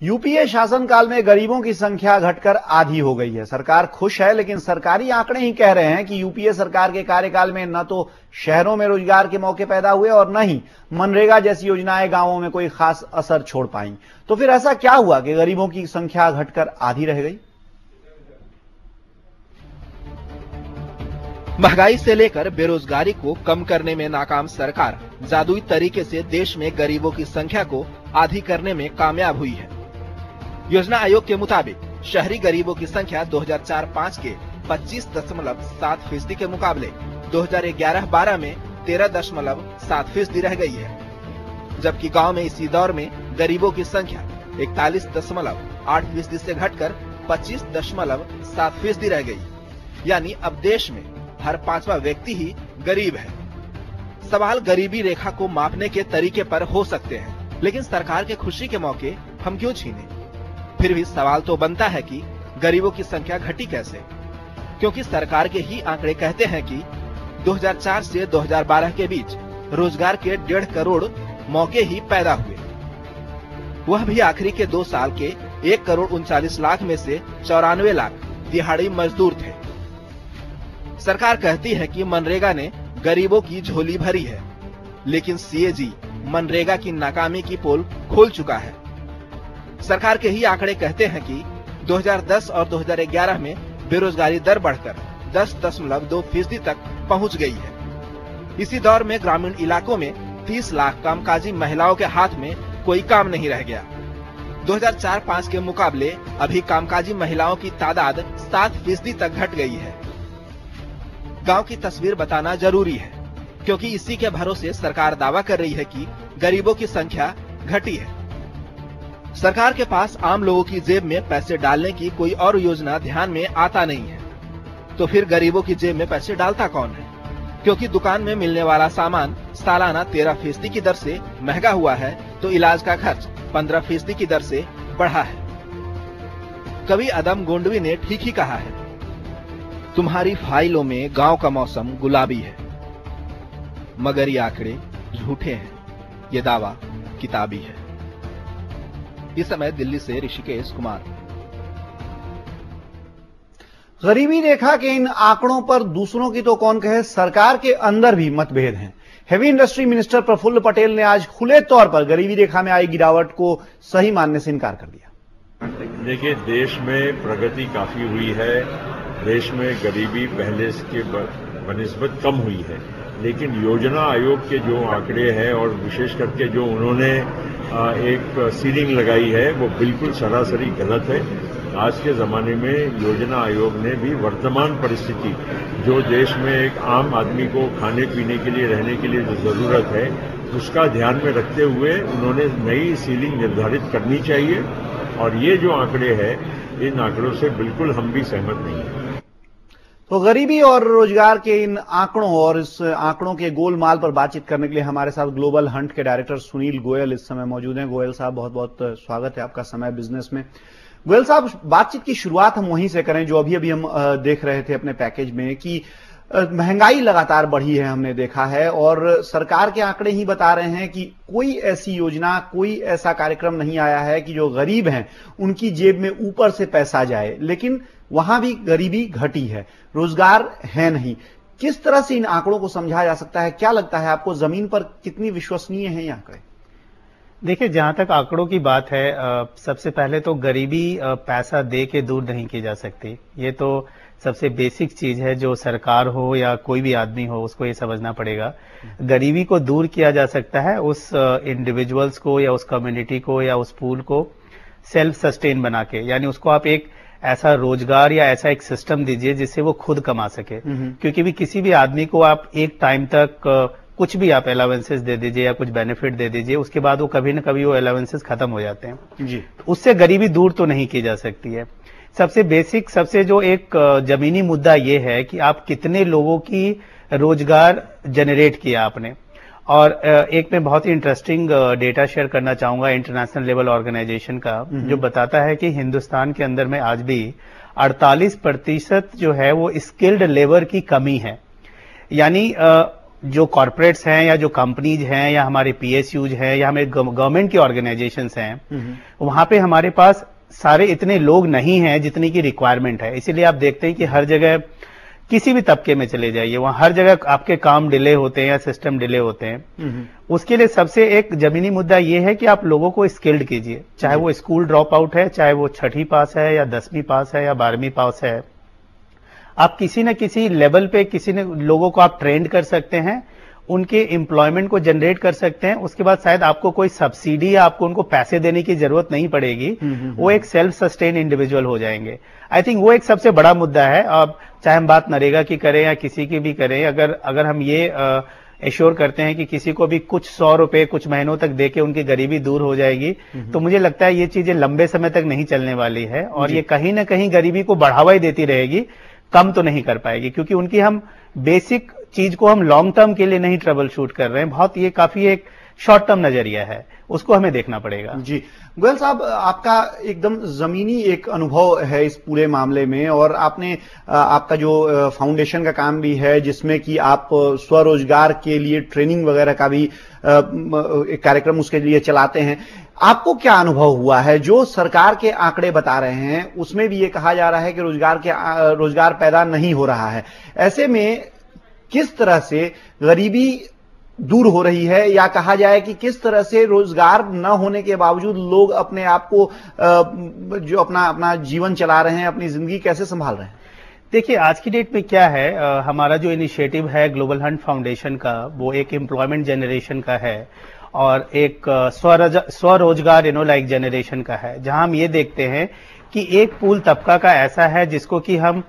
UPA शासनकाल में गरीबों की संख्या घटकर आधी हो गई है। सरकार खुश है, लेकिन सरकारी आंकड़े ही कह रहे हैं कि यूपीए सरकार के कार्यकाल में न तो शहरों में रोजगार के मौके पैदा हुए और न ही मनरेगा जैसी योजनाएं गांवों में कोई खास असर छोड़ पाई। तो फिर ऐसा क्या हुआ कि गरीबों की संख्या घटकर आधी रह गई? महंगाई से लेकर बेरोजगारी को कम करने में नाकाम सरकार जादुई तरीके से देश में गरीबों की संख्या को आधी करने में कामयाब हुई है। योजना आयोग के मुताबिक शहरी गरीबों की संख्या 2004-05 के 25.7% के मुकाबले 2011-12 में 13.7% रह गई है, जबकि गांव में इसी दौर में गरीबों की संख्या 41.8% से घटकर 25.7% रह गई। यानी अब देश में हर 5वां व्यक्ति ही गरीब है। सवाल गरीबी रेखा को मापने के तरीके पर हो सकते हैं, लेकिन सरकार के खुशी के मौके हम क्यों छीने? फिर भी सवाल तो बनता है कि गरीबों की संख्या घटी कैसे, क्योंकि सरकार के ही आंकड़े कहते हैं कि 2004 से 2012 के बीच रोजगार के 1.5 करोड़ मौके ही पैदा हुए। वह भी आखिरी के 2 साल के 1,39,00,000 में से 94 लाख दिहाड़ी मजदूर थे। सरकार कहती है कि मनरेगा ने गरीबों की झोली भरी है, लेकिन सीएजी मनरेगा की नाकामी की पोल खोल चुका है। सरकार के ही आंकड़े कहते हैं कि 2010 और 2011 में बेरोजगारी दर बढ़कर 10.2% तक पहुंच गई है। इसी दौर में ग्रामीण इलाकों में 30 लाख कामकाजी महिलाओं के हाथ में कोई काम नहीं रह गया। 2004-05 के मुकाबले अभी कामकाजी महिलाओं की तादाद 7% तक घट गई है। गांव की तस्वीर बताना जरूरी है, क्योंकि इसी के भरोसे सरकार दावा कर रही है कि गरीबों की संख्या घटी है। सरकार के पास आम लोगों की जेब में पैसे डालने की कोई और योजना ध्यान में आता नहीं है, तो फिर गरीबों की जेब में पैसे डालता कौन है? क्योंकि दुकान में मिलने वाला सामान सालाना 13% की दर से महंगा हुआ है, तो इलाज का खर्च 15% की दर से बढ़ा है। कवि अदम गोंडवी ने ठीक ही कहा है, तुम्हारी फाइलों में गांव का मौसम गुलाबी है, मगर ये आंकड़े झूठे हैं, ये दावा किताबी है। इस समय दिल्ली से ऋषिकेश कुमार। गरीबी रेखा के इन आंकड़ों पर दूसरों की तो कौन कहे, सरकार के अंदर भी मतभेद हैं। Heavy industry minister Praful Patel ने आज खुले तौर पर गरीबी रेखा में आई गिरावट को सही मानने से इनकार कर दिया। देखिए, देश में प्रगति काफी हुई है, देश में गरीबी पहले के बनिस्बत कम हुई है, लेकिन योजना आयोग के जो आंकड़े हैं और विशेष करके जो उन्होंने एक सीलिंग लगाई है, वो बिल्कुल सरासरी गलत है। आज के जमाने में योजना आयोग ने भी वर्तमान परिस्थिति, जो देश में एक आम आदमी को खाने पीने के लिए, रहने के लिए जो जरूरत है, उसका ध्यान में रखते हुए उन्होंने नई सीलिंग निर्धारित करनी चाहिए। और ये जो आंकड़े हैं, इन आंकड़ों से बिल्कुल हम भी सहमत नहीं हैं। तो गरीबी और रोजगार के इन आंकड़ों और इस आंकड़ों के गोलमाल पर बातचीत करने के लिए हमारे साथ ग्लोबल हंट के डायरेक्टर सुनील गोयल इस समय मौजूद हैं। गोयल साहब, बहुत बहुत स्वागत है आपका समय बिजनेस में। गोयल साहब, बातचीत की शुरुआत हम वहीं से करें जो अभी हम देख रहे थे अपने पैकेज में कि महंगाई लगातार बढ़ी है, हमने देखा है, और सरकार के आंकड़े ही बता रहे हैं कि कोई ऐसी योजना, कोई ऐसा कार्यक्रम नहीं आया है कि जो गरीब हैं उनकी जेब में ऊपर से पैसा जाए, लेकिन वहां भी गरीबी घटी है, रोजगार है नहीं। किस तरह से इन आंकड़ों को समझा जा सकता है? क्या लगता है आपको, जमीन पर कितनी विश्वसनीय है ये आंकड़े? देखिए, जहां तक आंकड़ों की बात है, सबसे पहले तो गरीबी पैसा दे के दूर नहीं की जा सकती। ये तो सबसे बेसिक चीज है, जो सरकार हो या कोई भी आदमी हो उसको ये समझना पड़ेगा। गरीबी को दूर किया जा सकता है उस इंडिविजुअल्स को या उस कम्युनिटी को या उस पूल को सेल्फ सस्टेन बना के, यानी उसको आप एक ऐसा रोजगार या ऐसा एक सिस्टम दीजिए जिससे वो खुद कमा सके। क्योंकि भी किसी भी आदमी को आप एक टाइम तक कुछ भी आप अलावेंसेस दे दीजिए या कुछ बेनिफिट दे दीजिए, उसके बाद वो कभी न कभी वो अलावेंसेस खत्म हो जाते हैं जी। उससे गरीबी दूर तो नहीं की जा सकती है। सबसे बेसिक, सबसे जो एक जमीनी मुद्दा ये है कि आप कितने लोगों की रोजगार जनरेट किया आपने। और एक मैं बहुत ही इंटरेस्टिंग डेटा शेयर करना चाहूंगा इंटरनेशनल लेवल ऑर्गेनाइजेशन का, जो बताता है कि हिंदुस्तान के अंदर में आज भी 48% जो है वो स्किल्ड लेबर की कमी है। यानी जो कॉर्पोरेट्स हैं या जो कंपनीज हैं या हमारे पीएसयूज हैं या हमारे गवर्नमेंट की ऑर्गेनाइजेशंस हैं, वहां पे हमारे पास सारे इतने लोग नहीं हैं जितनी की रिक्वायरमेंट है। इसीलिए आप देखते हैं कि हर जगह किसी भी तबके में चले जाइए, वहां हर जगह आपके काम डिले होते हैं या सिस्टम डिले होते हैं। उसके लिए सबसे एक जमीनी मुद्दा यह है कि आप लोगों को स्किल्ड कीजिए, चाहे वो स्कूल ड्रॉप आउट है, चाहे वो 6वीं पास है या 10वीं पास है या 12वीं पास है। आप किसी न किसी लेवल पे किसी ने लोगों को आप ट्रेंड कर सकते हैं, उनके एम्प्लॉयमेंट को जनरेट कर सकते हैं। उसके बाद शायद आपको कोई सब्सिडी या आपको उनको पैसे देने की जरूरत नहीं पड़ेगी, वो एक सेल्फ सस्टेन इंडिविजुअल हो जाएंगे। आई थिंक वो एक सबसे बड़ा मुद्दा है। अब चाहे हम बात नरेगा की करें या किसी की भी करें, अगर हम ये एश्योर करते हैं कि किसी को भी कुछ 100 रुपए कुछ महीनों तक देके उनकी गरीबी दूर हो जाएगी, तो मुझे लगता है ये चीजें लंबे समय तक नहीं चलने वाली है और ये कहीं ना कहीं गरीबी को बढ़ावा ही देती रहेगी, कम तो नहीं कर पाएगी, क्योंकि उनकी हम बेसिक चीज को हम लॉन्ग टर्म के लिए नहीं ट्रबल शूट कर रहे हैं। बहुत ये काफी एक शॉर्ट टर्म नजरिया है, उसको हमें देखना पड़ेगा। जी गोयल साहब, आपका एकदम जमीनी एक अनुभव है इस पूरे मामले में, और आपने आपका जो फाउंडेशन का काम भी है जिसमें कि आप स्वरोजगार के लिए ट्रेनिंग वगैरह का भी एक कार्यक्रम उसके लिए चलाते हैं। आपको क्या अनुभव हुआ है? जो सरकार के आंकड़े बता रहे हैं उसमें भी ये कहा जा रहा है कि रोजगार पैदा नहीं हो रहा है। ऐसे में किस तरह से गरीबी दूर हो रही है, या कहा जाए कि किस तरह से रोजगार न होने के बावजूद लोग अपने आप को जो अपना जीवन चला रहे हैं, अपनी जिंदगी कैसे संभाल रहे हैं? देखिए, आज की डेट में क्या है, हमारा जो इनिशिएटिव है ग्लोबल हंट फाउंडेशन का, वो एक एम्प्लॉयमेंट जनरेशन का है और एक स्वरोजगार लाइक जनरेशन का है, जहां हम ये देखते हैं कि एक पूल तबका का ऐसा है जिसको कि हम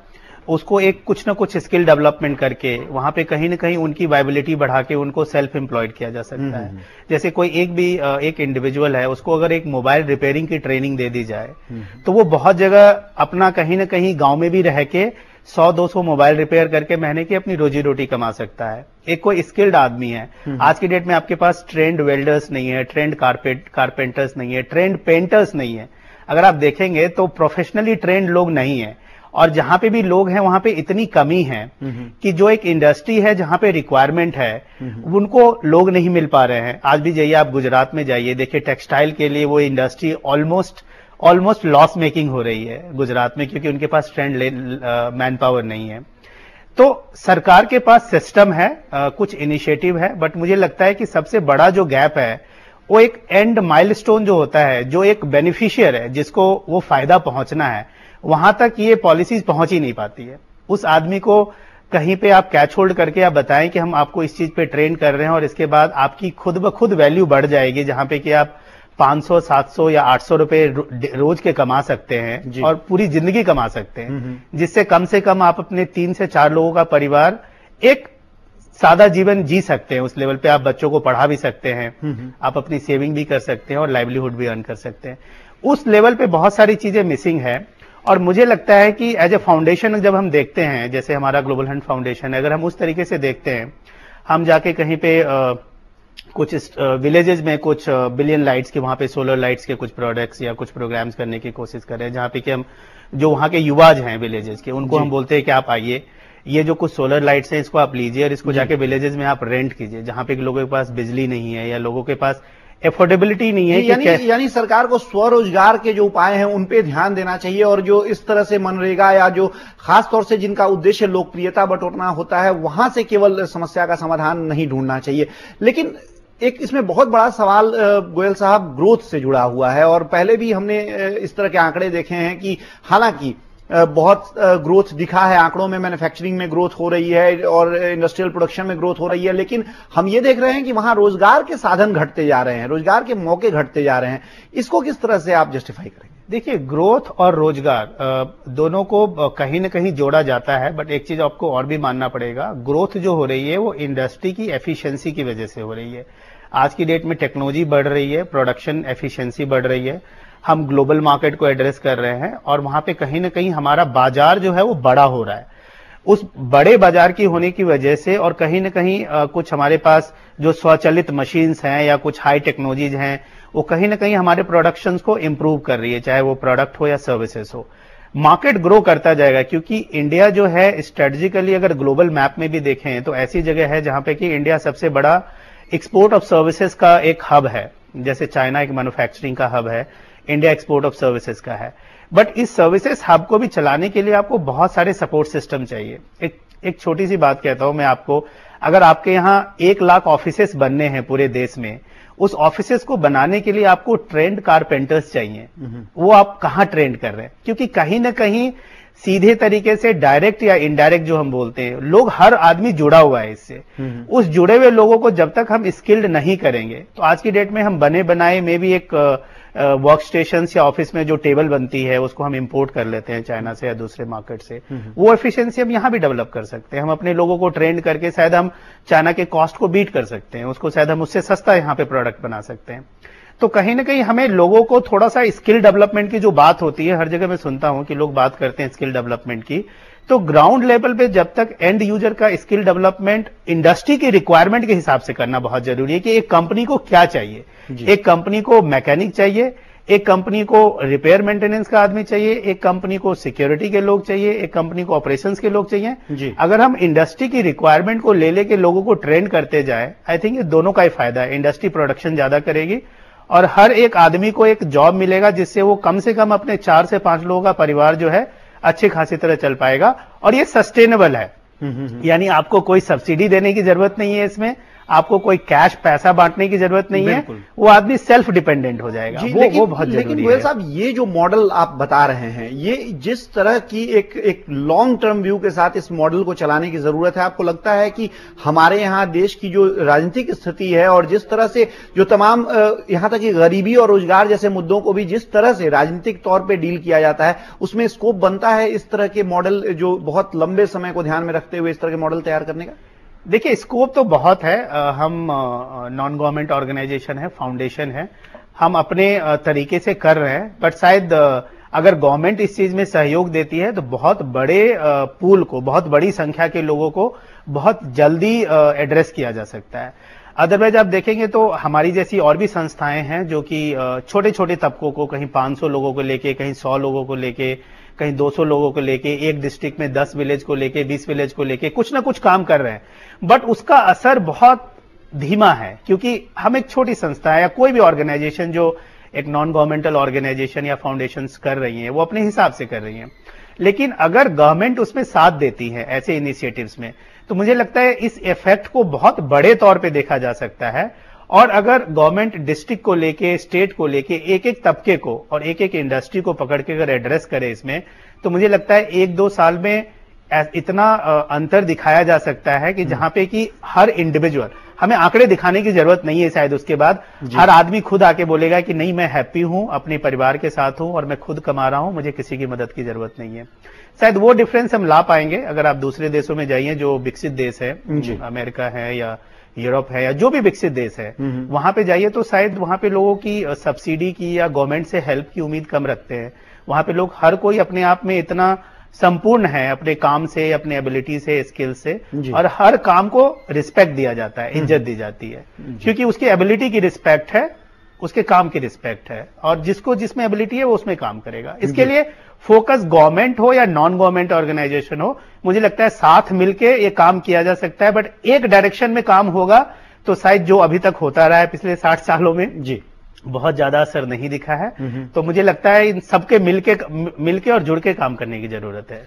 उसको एक कुछ ना कुछ स्किल डेवलपमेंट करके वहां पे कहीं ना कहीं उनकी वायबिलिटी बढ़ा के उनको सेल्फ एम्प्लॉयड किया जा सकता है। जैसे कोई एक इंडिविजुअल है, उसको अगर एक मोबाइल रिपेयरिंग की ट्रेनिंग दे दी जाए तो वो बहुत जगह अपना कहीं ना कहीं गांव में भी रह के 100-200 मोबाइल रिपेयर करके महीने की अपनी रोजी रोटी कमा सकता है। एक कोई स्किल्ड आदमी है, आज की डेट में आपके पास ट्रेंड वेल्डर्स नहीं है, ट्रेंड कारपेंटर्स नहीं है, ट्रेंड पेंटर्स नहीं है। अगर आप देखेंगे तो प्रोफेशनली ट्रेंड लोग नहीं है, और जहां पे भी लोग हैं वहां पे इतनी कमी है कि जो एक इंडस्ट्री है जहां पे रिक्वायरमेंट है उनको लोग नहीं मिल पा रहे हैं। आज भी जाइए आप गुजरात में जाइए, देखिए टेक्सटाइल के लिए वो इंडस्ट्री ऑलमोस्ट लॉस मेकिंग हो रही है गुजरात में, क्योंकि उनके पास ट्रेंड मैन पावर नहीं है। तो सरकार के पास सिस्टम है, कुछ इनिशिएटिव है, बट मुझे लगता है कि सबसे बड़ा जो गैप है वो एक एंड माइलस्टोन जो होता है, जो एक बेनिफिशियर है जिसको वो फायदा पहुंचना है, वहां तक ये पॉलिसीज पहुंच ही नहीं पाती है। उस आदमी को कहीं पे आप कैच होल्ड करके आप बताएं कि हम आपको इस चीज पे ट्रेन कर रहे हैं और इसके बाद आपकी खुद ब खुद वैल्यू बढ़ जाएगी, जहां पे कि आप 500, 700 या 800 रुपए रोज के कमा सकते हैं और पूरी जिंदगी कमा सकते हैं, जिससे कम से कम आप अपने 3 से 4 लोगों का परिवार एक सादा जीवन जी सकते हैं। उस लेवल पे आप बच्चों को पढ़ा भी सकते हैं, आप अपनी सेविंग भी कर सकते हैं और लाइवलीहुड भी अर्न कर सकते हैं। उस लेवल पे बहुत सारी चीजें मिसिंग है, और मुझे लगता है कि एज ए फाउंडेशन जब हम देखते हैं, जैसे हमारा ग्लोबल हंट फाउंडेशन है, अगर हम उस तरीके से देखते हैं, हम जाके कहीं पे कुछ विलेजेस में कुछ बिलियन लाइट्स के वहां पे सोलर लाइट्स के कुछ प्रोडक्ट्स या कुछ प्रोग्राम्स करने की कोशिश कर रहे हैं, जहां पे कि हम जो वहां के युवाज हैं विलेजेस के, उनको हम बोलते हैं कि आप आइए, ये जो कुछ सोलर लाइट्स हैं इसको आप लीजिए और इसको जाके विलेजेस में आप रेंट कीजिए, जहां पे लोगों के पास बिजली नहीं है या लोगों के पास एफोर्डेबिलिटी नहीं है। यानी सरकार को स्वरोजगार के जो उपाय हैं उन पे ध्यान देना चाहिए, और जो इस तरह से मनरेगा या जो खास तौर से जिनका उद्देश्य लोकप्रियता बटोरना होता है, वहां से केवल समस्या का समाधान नहीं ढूंढना चाहिए। लेकिन एक इसमें बहुत बड़ा सवाल गोयल साहब ग्रोथ से जुड़ा हुआ है, और पहले भी हमने इस तरह के आंकड़े देखे हैं कि हालांकि बहुत ग्रोथ दिखा है आंकड़ों में, मैन्युफैक्चरिंग में ग्रोथ हो रही है और इंडस्ट्रियल प्रोडक्शन में ग्रोथ हो रही है, लेकिन हम ये देख रहे हैं कि वहां रोजगार के साधन घटते जा रहे हैं, रोजगार के मौके घटते जा रहे हैं। इसको किस तरह से आप जस्टिफाई करेंगे? देखिए, ग्रोथ और रोजगार दोनों को कहीं ना कहीं जोड़ा जाता है, बट एक चीज आपको और भी मानना पड़ेगा, ग्रोथ जो हो रही है वो इंडस्ट्री की एफिशिएंसी की वजह से हो रही है। आज की डेट में टेक्नोलॉजी बढ़ रही है, प्रोडक्शन एफिशिएंसी बढ़ रही है, हम ग्लोबल मार्केट को एड्रेस कर रहे हैं और वहां पे कहीं ना कहीं हमारा बाजार जो है वो बड़ा हो रहा है। उस बड़े बाजार की होने की वजह से और कहीं ना कहीं कुछ हमारे पास जो स्वचालित मशीन्स हैं या कुछ हाई टेक्नोलॉजीज हैं, वो कहीं ना कहीं हमारे प्रोडक्शंस को इंप्रूव कर रही है, चाहे वो प्रोडक्ट हो या सर्विसेज हो। मार्केट ग्रो करता जाएगा, क्योंकि इंडिया जो है स्ट्रेटेजिकली अगर ग्लोबल मैप में भी देखें तो ऐसी जगह है जहां पे कि इंडिया सबसे बड़ा एक्सपोर्ट ऑफ सर्विसेज का एक हब है। जैसे चाइना एक मैन्युफैक्चरिंग का हब है, इंडिया एक्सपोर्ट ऑफ सर्विसेज का है। बट इस सर्विसेज हब को भी चलाने के लिए आपको बहुत सारे सपोर्ट सिस्टम चाहिए। एक छोटी सी बात कहता हूं मैं आपको, अगर आपके यहां 1 लाख ऑफिसेस बनने हैं पूरे देश में, उस ऑफिसेस को बनाने के लिए आपको ट्रेंड कारपेंटर्स चाहिए। वो आप कहां ट्रेंड कर रहे हैं? क्योंकि कहीं ना कहीं सीधे तरीके से डायरेक्ट या इनडायरेक्ट जो हम बोलते हैं, लोग हर आदमी जुड़ा हुआ है इससे। उस जुड़े हुए लोगों को जब तक हम स्किल्ड नहीं करेंगे, तो आज की डेट में हम बने बनाए में भी एक वर्क स्टेशन या ऑफिस में जो टेबल बनती है उसको हम इंपोर्ट कर लेते हैं चाइना से या दूसरे मार्केट से। वो एफिशिएंसी हम यहां भी डेवलप कर सकते हैं। हम अपने लोगों को ट्रेंड करके शायद हम चाइना के कॉस्ट को बीट कर सकते हैं, उसको शायद हम उससे सस्ता यहां पे प्रोडक्ट बना सकते हैं। तो कहीं ना कहीं हमें लोगों को थोड़ा सा स्किल डेवलपमेंट की जो बात होती है, हर जगह मैं सुनता हूं कि लोग बात करते हैं स्किल डेवलपमेंट की, तो ग्राउंड लेवल पे जब तक एंड यूजर का स्किल डेवलपमेंट इंडस्ट्री की रिक्वायरमेंट के हिसाब से करना बहुत जरूरी है कि एक कंपनी को क्या चाहिए। एक कंपनी को मैकेनिक चाहिए, एक कंपनी को रिपेयर मेंटेनेंस का आदमी चाहिए, एक कंपनी को सिक्योरिटी के लोग चाहिए, एक कंपनी को ऑपरेशंस के लोग चाहिए। अगर हम इंडस्ट्री की रिक्वायरमेंट को ले लेके लोगों को ट्रेन करते जाए, आई थिंक ये दोनों का ही फायदा है। इंडस्ट्री प्रोडक्शन ज्यादा करेगी और हर एक आदमी को एक जॉब मिलेगा, जिससे वो कम से कम अपने 4 से 5 लोगों का परिवार जो है अच्छी खासी तरह चल पाएगा। और ये सस्टेनेबल है, यानी आपको कोई सब्सिडी देने की जरूरत नहीं है, इसमें आपको कोई कैश पैसा बांटने की जरूरत नहीं है, वो आदमी सेल्फ डिपेंडेंट हो जाएगा। वो बहुत जरूरी है। लेकिन गोयल साहब, ये जो मॉडल आप बता रहे हैं, ये जिस तरह की एक लॉन्ग टर्म व्यू के साथ इस मॉडल को चलाने की जरूरत है, आपको लगता है कि हमारे यहाँ देश की जो राजनीतिक स्थिति है और जिस तरह से जो तमाम यहां तक कि गरीबी और रोजगार जैसे मुद्दों को भी जिस तरह से राजनीतिक तौर पर डील किया जाता है, उसमें स्कोप बनता है इस तरह के मॉडल, जो बहुत लंबे समय को ध्यान में रखते हुए इस तरह के मॉडल तैयार करने का? देखिए, स्कोप तो बहुत है। हम नॉन गवर्नमेंट ऑर्गेनाइजेशन है, फाउंडेशन है, हम अपने तरीके से कर रहे हैं। बट शायद अगर गवर्नमेंट इस चीज में सहयोग देती है तो बहुत बड़े पूल को, बहुत बड़ी संख्या के लोगों को बहुत जल्दी एड्रेस किया जा सकता है। अदरवाइज आप देखेंगे तो हमारी जैसी और भी संस्थाएं हैं जो कि छोटे छोटे तबकों को, कहीं 500 लोगों को लेके, कहीं 100 लोगों को लेके, कहीं 200 लोगों को लेके, एक डिस्ट्रिक्ट में 10 विलेज को लेके, 20 विलेज को लेके कुछ ना कुछ काम कर रहे हैं। बट उसका असर बहुत धीमा है, क्योंकि हम एक छोटी संस्था है, या कोई भी ऑर्गेनाइजेशन जो एक नॉन गवर्नमेंटल ऑर्गेनाइजेशन या फाउंडेशंस कर रही हैं, वो अपने हिसाब से कर रही हैं। लेकिन अगर गवर्नमेंट उसमें साथ देती है ऐसे इनिशिएटिव्स में, तो मुझे लगता है इस इफेक्ट को बहुत बड़े तौर पे देखा जा सकता है। और अगर गवर्नमेंट डिस्ट्रिक्ट को लेके, स्टेट को लेके, एक एक तबके को और एक एक इंडस्ट्री को पकड़ के अगर एड्रेस करे इसमें, तो मुझे लगता है 1-2 साल में इतना अंतर दिखाया जा सकता है कि जहां पे कि हर इंडिविजुअल, हमें आंकड़े दिखाने की जरूरत नहीं है, शायद उसके बाद हर आदमी खुद आके बोलेगा कि नहीं, मैं हैप्पी हूं, अपने परिवार के साथ हूं और मैं खुद कमा रहा हूं, मुझे किसी की मदद की जरूरत नहीं है। शायद वो डिफरेंस हम ला पाएंगे अगर आप दूसरे देशों में जाइए जो विकसित देश है, अमेरिका है या यूरोप है या जो भी विकसित देश है, वहां पे जाइए तो शायद वहां पे लोगों की सब्सिडी की या गवर्नमेंट से हेल्प की उम्मीद कम रखते हैं। वहां पे लोग, हर कोई अपने आप में इतना संपूर्ण है अपने काम से, अपने एबिलिटी से, स्किल से, और हर काम को रिस्पेक्ट दिया जाता है, इज्जत दी जाती है, क्योंकि उसकी एबिलिटी की रिस्पेक्ट है, उसके काम की रिस्पेक्ट है, और जिसको जिसमें एबिलिटी है वो उसमें काम करेगा। इसके लिए फोकस गवर्नमेंट हो या नॉन गवर्नमेंट ऑर्गेनाइजेशन हो, मुझे लगता है साथ मिलके ये काम किया जा सकता है। बट एक डायरेक्शन में काम होगा तो शायद जो अभी तक होता रहा है पिछले 60 सालों में, जी, बहुत ज्यादा असर नहीं दिखा है। तो मुझे लगता है इन सबके मिलके और जुड़ के काम करने की जरूरत है।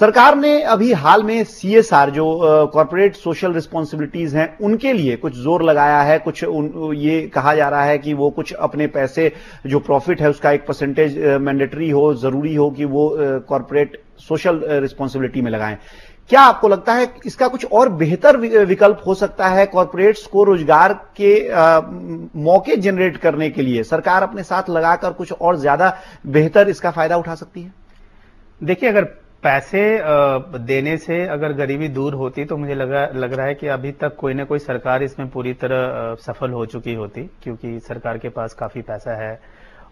सरकार ने अभी हाल में CSR, जो कॉर्पोरेट सोशल रिस्पॉन्सिबिलिटीज हैं, उनके लिए कुछ जोर लगाया है। कुछ ये कहा जा रहा है कि वो कुछ अपने पैसे, जो प्रॉफिट है उसका एक परसेंटेज मैंडेटरी हो, जरूरी हो कि वो कॉर्पोरेट सोशल रिस्पॉन्सिबिलिटी में लगाएं। क्या आपको लगता है इसका कुछ और बेहतर विकल्प हो सकता है? कॉर्पोरेट्स को रोजगार के मौके जनरेट करने के लिए सरकार अपने साथ लगाकर कुछ और ज्यादा बेहतर इसका फायदा उठा सकती है? देखिए, अगर पैसे देने से अगर गरीबी दूर होती तो मुझे लग रहा है कि अभी तक कोई ना कोई सरकार इसमें पूरी तरह सफल हो चुकी होती, क्योंकि सरकार के पास काफी पैसा है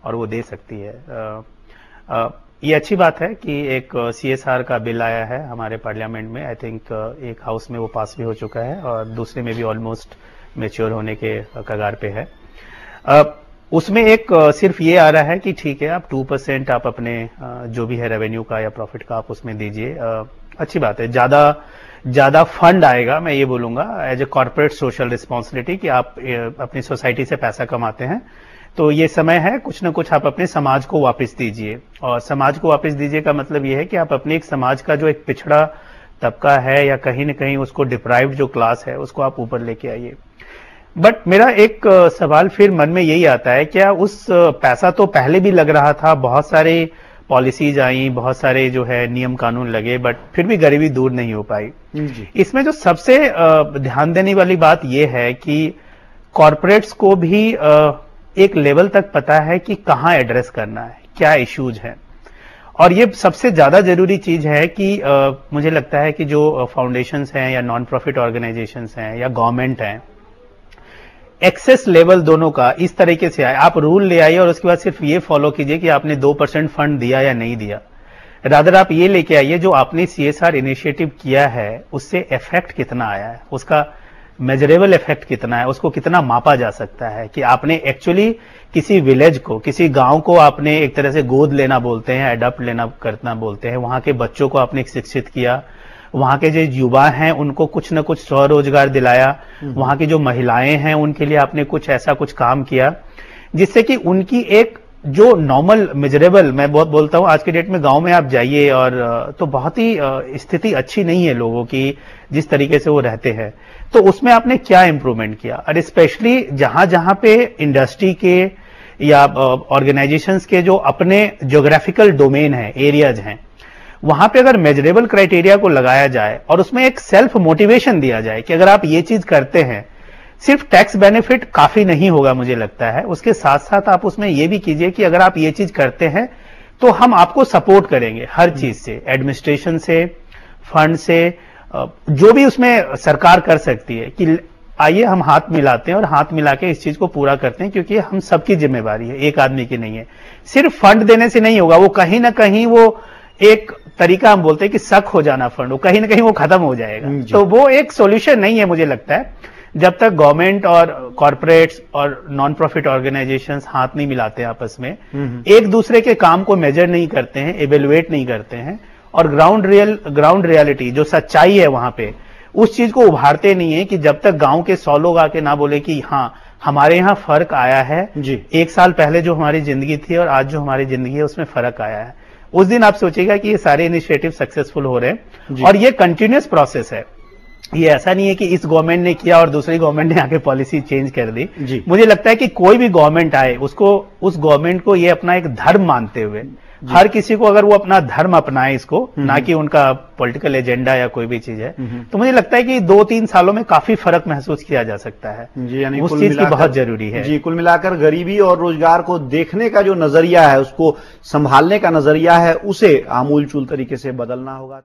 और वो दे सकती है। ये अच्छी बात है कि एक CSR का बिल आया है हमारे पार्लियामेंट में। आई थिंक एक हाउस में वो पास भी हो चुका है और दूसरे में भी ऑलमोस्ट मैच्योर होने के कगार पे है। उसमें एक सिर्फ ये आ रहा है कि ठीक है आप 2% आप अपने जो भी है रेवेन्यू का या प्रॉफिट का आप उसमें दीजिए, अच्छी बात है। ज्यादा फंड आएगा, मैं ये बोलूंगा as a corporate social responsibility कि आप अपनी सोसाइटी से पैसा कमाते हैं तो ये समय है कुछ ना कुछ आप अपने समाज को वापस दीजिए। और समाज को वापस दीजिए का मतलब ये है कि आप अपने एक समाज का जो एक पिछड़ा तबका है या कहीं ना कहीं उसको डिप्राइव्ड जो क्लास है उसको आप ऊपर लेके आइए। बट मेरा एक सवाल फिर मन में यही आता है, क्या उस पैसा तो पहले भी लग रहा था, बहुत सारे पॉलिसीज आई, बहुत सारे जो है नियम कानून लगे, बट फिर भी गरीबी दूर नहीं हो पाई। इसमें जो सबसे ध्यान देने वाली बात यह है कि कॉरपोरेट्स को भी एक लेवल तक पता है कि कहां एड्रेस करना है, क्या इश्यूज हैं। और ये सबसे ज्यादा जरूरी चीज है कि मुझे लगता है कि जो फाउंडेशंस हैं या नॉन प्रॉफिट ऑर्गेनाइजेशंस हैं या गवर्नमेंट हैं, एक्सेस लेवल दोनों का इस तरीके से आए। आप रूल ले आइए और उसके बाद सिर्फ ये फॉलो कीजिए कि आपने 2% फंड दिया या नहीं दिया। रादर आप ये लेके आइए जो आपने CSR इनिशिएटिव किया है उससे इफेक्ट कितना आया है, उसका मेजरेबल इफेक्ट कितना है, उसको कितना मापा जा सकता है कि आपने एक्चुअली किसी विलेज को, किसी गांव को आपने एक तरह से गोद लेना बोलते हैं, अडॉप्ट लेना करना बोलते हैं, वहां के बच्चों को आपने शिक्षित किया, वहां के जो युवा हैं उनको कुछ न कुछ स्वरोजगार दिलाया, वहां की जो महिलाएं हैं उनके लिए आपने कुछ ऐसा कुछ काम किया जिससे कि उनकी एक जो नॉर्मल मेजरेबल, मैं बहुत बोलता हूं आज के डेट में गांव में आप जाइए और तो बहुत ही स्थिति अच्छी नहीं है लोगों की जिस तरीके से वो रहते हैं, तो उसमें आपने क्या इंप्रूवमेंट किया। और स्पेशली जहां जहां पे इंडस्ट्री के या ऑर्गेनाइजेशंस के जो अपने ज्योग्राफिकल डोमेन है, एरियाज हैं, वहां पे अगर मेजरेबल क्राइटेरिया को लगाया जाए और उसमें एक सेल्फ मोटिवेशन दिया जाए कि अगर आप ये चीज करते हैं, सिर्फ टैक्स बेनिफिट काफी नहीं होगा मुझे लगता है, उसके साथ साथ आप उसमें ये भी कीजिए कि अगर आप ये चीज करते हैं तो हम आपको सपोर्ट करेंगे हर चीज से, एडमिनिस्ट्रेशन से, फंड से, जो भी उसमें सरकार कर सकती है कि आइए हम हाथ मिलाते हैं और हाथ मिला के इस चीज को पूरा करते हैं, क्योंकि हम सबकी जिम्मेवारी है, एक आदमी की नहीं है। सिर्फ फंड देने से नहीं होगा, वो कहीं ना कहीं वो एक तरीका हम बोलते हैं कि शक हो जाना फंड, कहीं ना कहीं वो खत्म हो जाएगा, तो वो एक सॉल्यूशन नहीं है मुझे लगता है। जब तक गवर्नमेंट और कॉर्पोरेट्स और नॉन प्रॉफिट ऑर्गेनाइजेशंस हाथ नहीं मिलाते आपस में, एक दूसरे के काम को मेजर नहीं करते हैं, इवेल्युएट नहीं करते हैं और ग्राउंड रियलिटी जो सच्चाई है वहां पे उस चीज को उभारते नहीं है, कि जब तक गांव के 100 लोग आके ना बोले कि हाँ हमारे यहाँ फर्क आया है जी, 1 साल पहले जो हमारी जिंदगी थी और आज जो हमारी जिंदगी है उसमें फर्क आया है, उस दिन आप सोचिएगा कि ये सारे इनिशिएटिव सक्सेसफुल हो रहे हैं। और ये कंटिन्यूअस प्रोसेस है, ये ऐसा नहीं है कि इस गवर्नमेंट ने किया और दूसरी गवर्नमेंट ने आके पॉलिसी चेंज कर दी। मुझे लगता है कि कोई भी गवर्नमेंट आए उसको, उस गवर्नमेंट को ये अपना एक धर्म मानते हुए, हर किसी को अगर वो अपना धर्म अपनाए इसको, ना कि उनका पॉलिटिकल एजेंडा या कोई भी चीज है, तो मुझे लगता है कि 2-3 सालों में काफी फर्क महसूस किया जा सकता है जी, यानी उस चीज की बहुत जरूरी है जी। कुल मिलाकर गरीबी और रोजगार को देखने का जो नजरिया है, उसको संभालने का नजरिया है, उसे आमूलचूल तरीके से बदलना होगा।